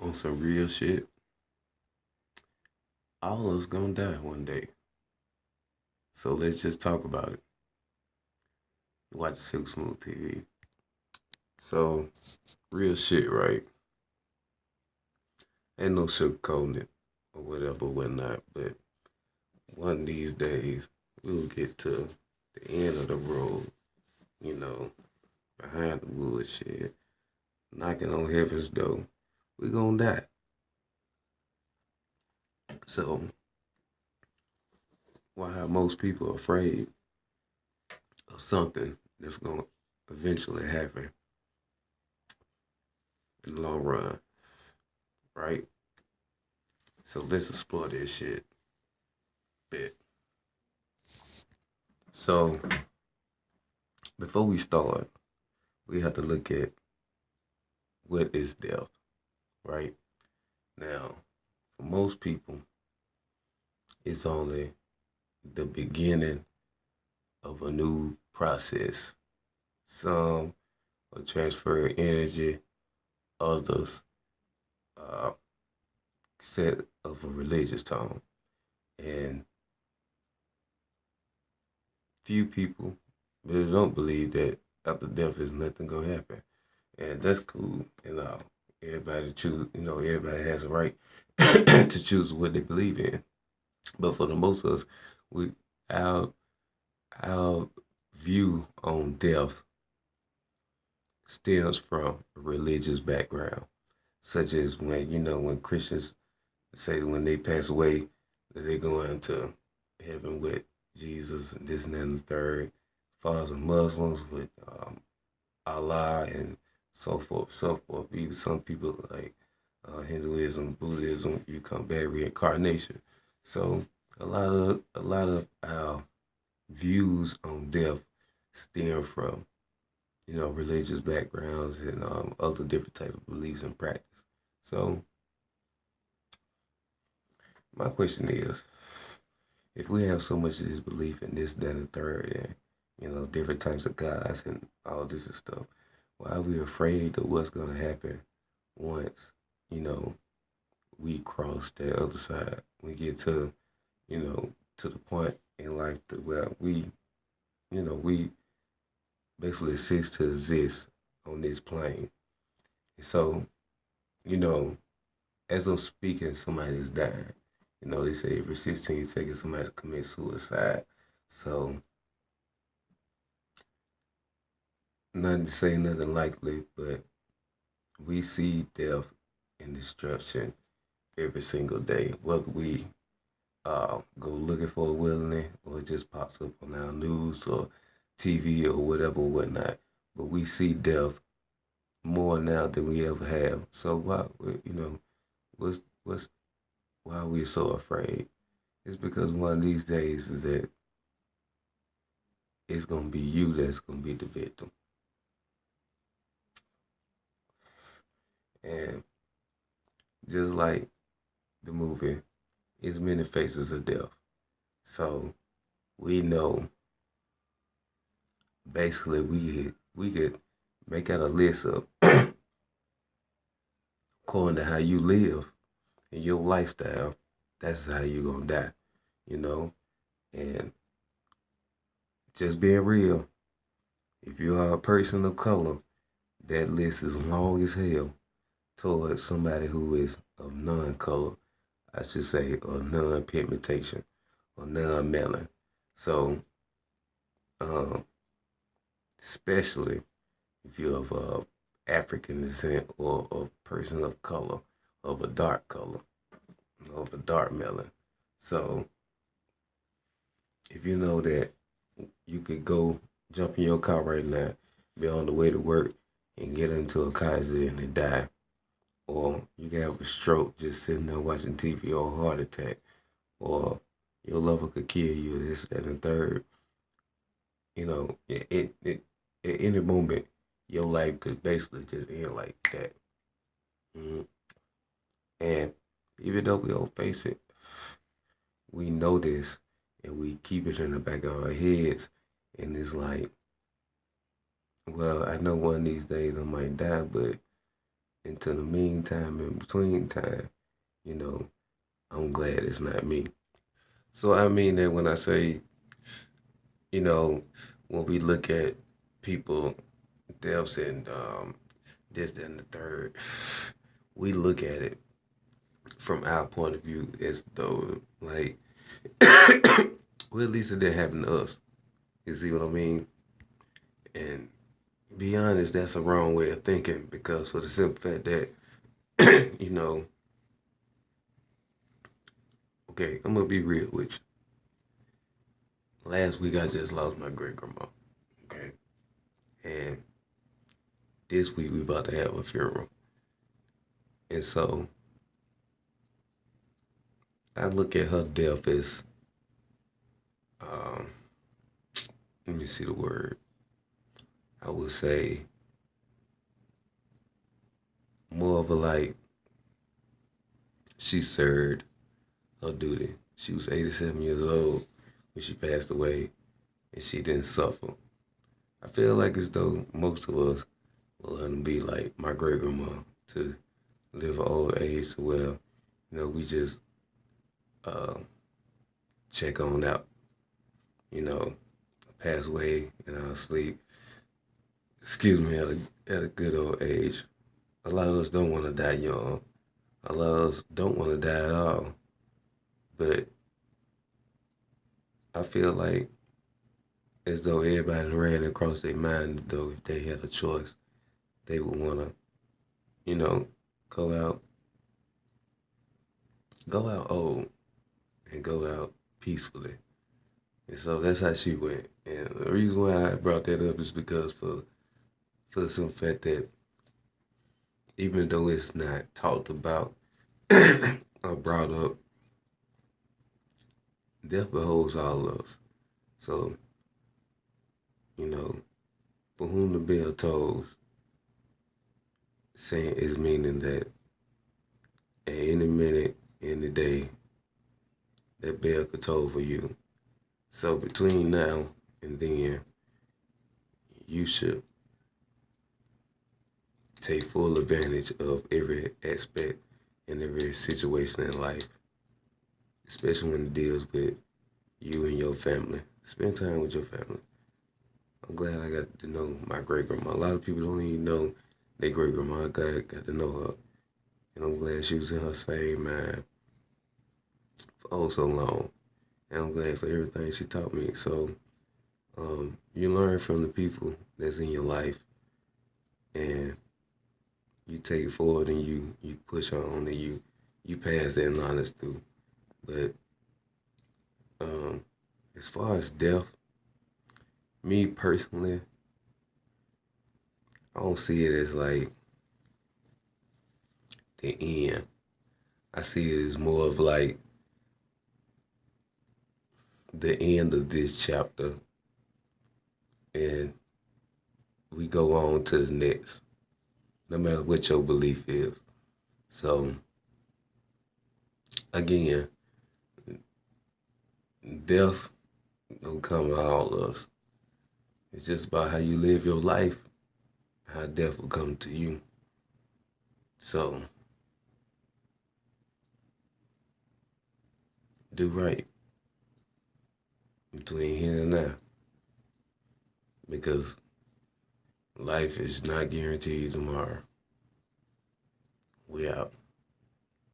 on some real shit, all of us gonna die one day. So let's just talk about it. Watch Silk Smooth TV. So, real shit, right? Ain't no sugarcoating it or whatever, whatnot. But one of these days, we'll get to the end of the road, you know, behind the woodshed, knocking on heaven's door. We gonna die. So, why most people are afraid of something that's gonna eventually happen in the long run, right? So let's explore this shit a bit. So before we start, we have to look at what is death, right? Now, for most people, it's only the beginning of a new process. Some will transfer energy, others set of a religious tone. And few people really don't believe that after death is nothing gonna happen. And that's cool. Everybody choose, everybody has a right to choose what they believe in. But for the most of us, we our our view on death stems from a religious background, such as when Christians say when they pass away that they go into heaven with Jesus and this and that and the third. As far as the Muslims with Allah and so forth, so forth. Even some people like Hinduism, Buddhism, you come back reincarnation. So a lot of our views on death stem from religious backgrounds and other different type of beliefs and practice. So my question is, if we have so much of this belief in this, that, and the third, and different types of gods and all this and stuff, why are we afraid of what's gonna happen once you know we cross that other side? We get to the point in life to where we basically cease to exist on this plane. So you know, as I'm speaking, somebody's dying. They say every 16 seconds somebody commits suicide. So nothing to say, nothing likely, but we see death and destruction every single day, whether we go looking for it willingly or it just pops up on our news or TV or whatever, whatnot. But we see death more now than we ever have. So what's why are we so afraid? It's because one of these days is that it's gonna be you that's gonna be the victim. And just like the movie, it's many faces of death. So we know basically we could make out a list of according to how you live and your lifestyle, that's how you're gonna die, you know? And just being real, if you are a person of color, that list is long as hell towards somebody who is of non-color, I should say, or non-pigmentation or non-melanin. So, um, especially if you're of African descent or a person of color, of a dark color, of a dark melon. So, if you know that you could go jump in your car right now, be on the way to work, and get into a car accident and die, or you can have a stroke just sitting there watching TV, or a heart attack, or your lover could kill you, this, that, and third. It at any moment, your life could basically just end like that. Mm-hmm. And even though we don't face it, we know this, and we keep it in the back of our heads, and it's like, well, I know one of these days I might die, but into the meantime, in between time, you know, I'm glad it's not me. So I mean that when I say, you know, when we look at people, deaths and this, that, and the third, we look at it from our point of view as though, like, well, at least it didn't happen to us. You see what I mean? And be honest, that's a wrong way of thinking because for the simple fact that, you know, okay, I'm gonna be real with you. Last week I just lost my great grandma. Okay, and this week we about to have a funeral, and so I look at her death as, um, let me see the word. I would say more of a like she served her duty. She was 87 years old when she passed away, and she didn't suffer. I feel like as though most of us will let them be like my great grandma to live an old age to where, we just uh, check on out, you know, pass away in our sleep. Excuse me, at a good old age. A lot of us don't want to die young. A lot of us don't want to die at all. But I feel like as though everybody ran across their mind, though if they had a choice, they would want to, you know, go out, go out old and go out peacefully. And so that's how she went. And the reason why I brought that up is because for the simple fact that even though it's not talked about or brought up, death beholds all of us. So, you know, for whom the bell tolls, saying is meaning that at any minute, any day, that bell could toll for you. So between now and then, you should take full advantage of every aspect and every situation in life, especially when it deals with you and your family. Spend time with your family. I'm glad I got to know my great grandma. A lot of people don't even know their great grandma. I got to know her. And I'm glad she was in her same mind for oh so long. And I'm glad for everything she taught me. So you learn from the people that's in your life and you take it forward and you push on and you pass that knowledge through. But as far as death, me personally, I don't see it as like the end. I see it as more of like the end of this chapter, and we go on to the next, no matter what your belief is. So, again, death don't come to all of us. It's just about how you live your life, how death will come to you. So, do right between here and now, because life is not guaranteed tomorrow. We out.